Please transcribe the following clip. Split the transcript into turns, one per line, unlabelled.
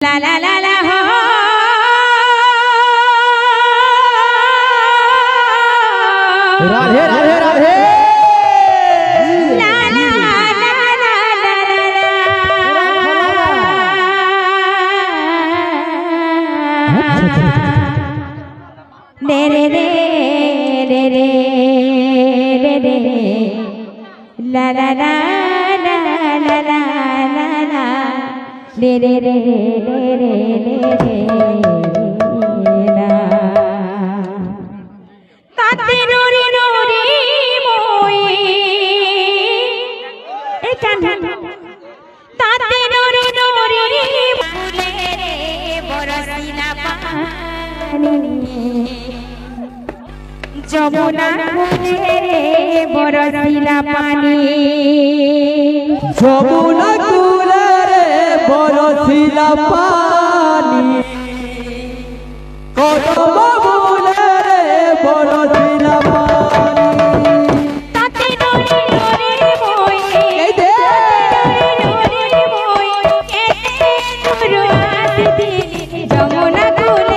La la la la ho ho.
Radhe Radhe Radhe
La la la la la la. Re re re re re re re. La la la la la la la la. Re re re re re re re la. Tate nori nori moi. Ekana. Tate nori nori bule re borasila pani. Jamuna কুলে বরসিলা পানি
যমুনা কুলে রে বরসিলা পানি কদম ফুলে রে বরসিলা পানি
তাতে নরি নরি মই
এই দে
নরি নরি মই এতে দুরু আসতি যমুনা কুলে